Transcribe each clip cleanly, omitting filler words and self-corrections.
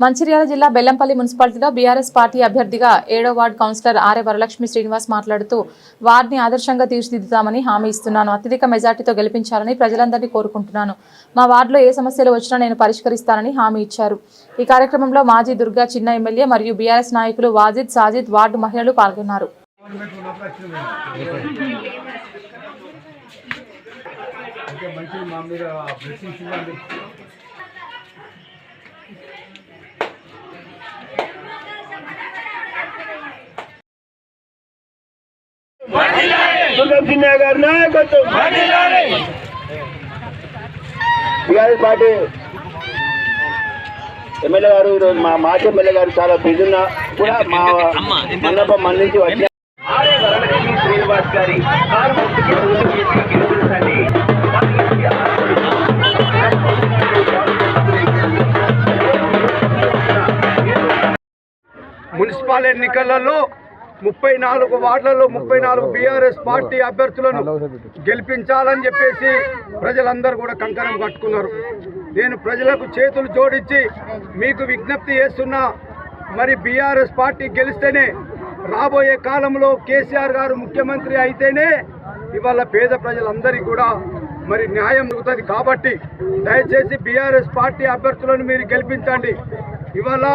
మంచిర్యాల జిల్లా బెల్లంపల్లి మున్సిపాలిటీలో BRS party అభ్యర్థిగా 7వ ward councillor RA Varalakshmi Srinivas మాట్లాడుతూ వార్డుని ఆదర్శంగా తీర్చిదిద్దుతామని హామీ ఇస్తున్నాను. అత్యధిక మెజార్టీతో గెలిపించాలని ప్రజలందరినీ కోరుకుంటున్నాను. మా వార్డులో ఏ సమస్యలు వచ్చినా నేను పరిష్కరిస్తానని హామీ ఇచ్చారు. ఈ కార్యక్రమంలో మాజీ దుర్గా చిన్న ఎమ్మెల్యే మరియు బీఆర్ఎస్ నాయకులు వాజిద్ సాజిద్ వార్డు మహిళలు పాల్గొన్నారు. బీఆర్ఎస్ పార్టీ ఎమ్మెల్యే గారు ఈరోజు మా మాజీ ఎమ్మెల్యే గారు చాలా బిజీగా కూడా మా మండపం మందించి వచ్చారు. శ్రీనివాస్ గారి మున్సిపల్ ఎన్నికలలో 34 వార్డులలో 34 బీఆర్ఎస్ పార్టీ అభ్యర్థులను గెలిపించాలని చెప్పేసి ప్రజలందరూ కూడా కంకణం కట్టుకున్నారు. నేను ప్రజలకు చేతులు జోడించి మీకు విజ్ఞప్తి చేస్తున్నా, మరి బీఆర్ఎస్ పార్టీ గెలిస్తేనే రాబోయే కాలంలో కేసీఆర్ గారు ముఖ్యమంత్రి అయితేనే ఇవాళ పేద ప్రజలందరికీ కూడా మరి న్యాయం జరుగుతుంది. కాబట్టి దయచేసి బీఆర్ఎస్ పార్టీ అభ్యర్థులను మీరు గెలిపించండి. ఇవాళ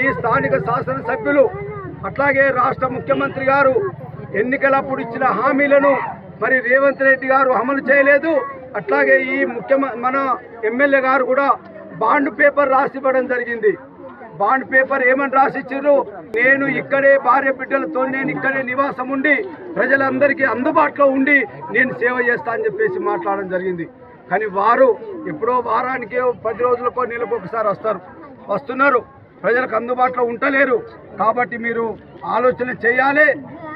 ఈ స్థానిక శాసనసభ్యులు అట్లాగే రాష్ట్ర ముఖ్యమంత్రి గారు ఎన్నికలప్పుడు ఇచ్చిన హామీలను మరి రేవంత్ రెడ్డి గారు అమలు చేయలేదు. అట్లాగే ఈ మన ఎమ్మెల్యే గారు కూడా బాండ్ పేపర్ రాసి ఇవ్వడం జరిగింది. బాండ్ పేపర్ ఏమని రాసిచ్చారు, నేను ఇక్కడే భార్య బిడ్డలతో నేను ఇక్కడే నివాసం ఉండి ప్రజలందరికీ అందుబాటులో ఉండి నేను సేవ చేస్తా అని చెప్పేసి మాట్లాడడం జరిగింది. కానీ వారు ఎప్పుడో వారానికి 10 రోజులకో నెలకు ఒకసారి వస్తున్నారు, ప్రజలకు అందుబాటులో ఉండలేరు. కాబట్టి మీరు ఆలోచన చేయాలి.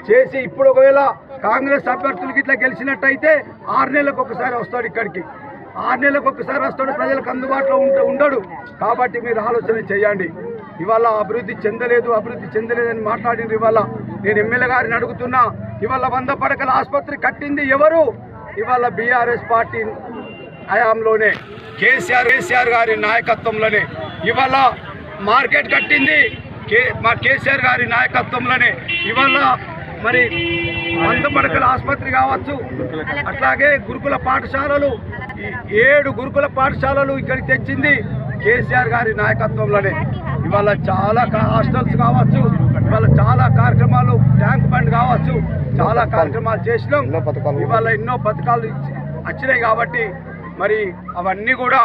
చేసి ఇప్పుడు ఒకవేళ కాంగ్రెస్ అభ్యర్థులకి ఇట్లా గెలిచినట్టయితే 6 నెలలకు ఒకసారి వస్తాడు, ఇక్కడికి 6 నెలలకు ఒకసారి వస్తాడు, ప్రజలకు అందుబాటులో ఉండడు. కాబట్టి మీరు ఆలోచన చేయండి. ఇవాళ అభివృద్ధి చెందలేదని మాట్లాడింది. ఇవాళ నేను ఎమ్మెల్యే గారిని అడుగుతున్నా, ఇవాళ 100 పడకల ఆసుపత్రి కట్టింది ఎవరు? ఇవాళ బీఆర్ఎస్ పార్టీ హయాంలోనే కేసీఆర్ గారి నాయకత్వంలోనే. ఇవాళ మార్కెట్ కట్టింది మా కేసీఆర్ గారి నాయకత్వంలోనే. ఇవాళ మరి 100 పడకల ఆసుపత్రి కావచ్చు, అట్లాగే గురుకుల పాఠశాలలు 7 గురుకుల పాఠశాలలు ఇక్కడికి తెచ్చింది కేసీఆర్ గారి నాయకత్వంలోనే. ఇవాళ చాలా హాస్టల్స్ కావచ్చు, ఇవాళ చాలా కార్యక్రమాలు, ట్యాంక్ బండ్ కావచ్చు, చాలా కార్యక్రమాలు చేసినాం. ఇవాళ ఎన్నో పథకాలు వచ్చినాయి. కాబట్టి మరి అవన్నీ కూడా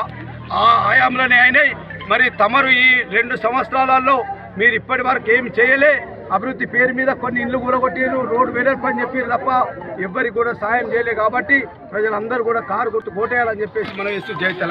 ఆ హయాంలోనే అయినాయి. మరి తమరు ఈ 2 సంవత్సరాలలో మీరు ఇప్పటి వరకు ఏమి చేయలే. అభివృద్ధి పేరు మీద కొన్ని ఇళ్ళు కూలగొట్టారు, రోడ్డు వెడల్పు అని చెప్పారు తప్ప ఎవ్వరికి కూడా సాయం చేయలే. కాబట్టి ప్రజలందరూ కూడా కారు గుర్తు కోటేయాలని చెప్పేసి మనం ఇస్తూ జై తెలంగాణ.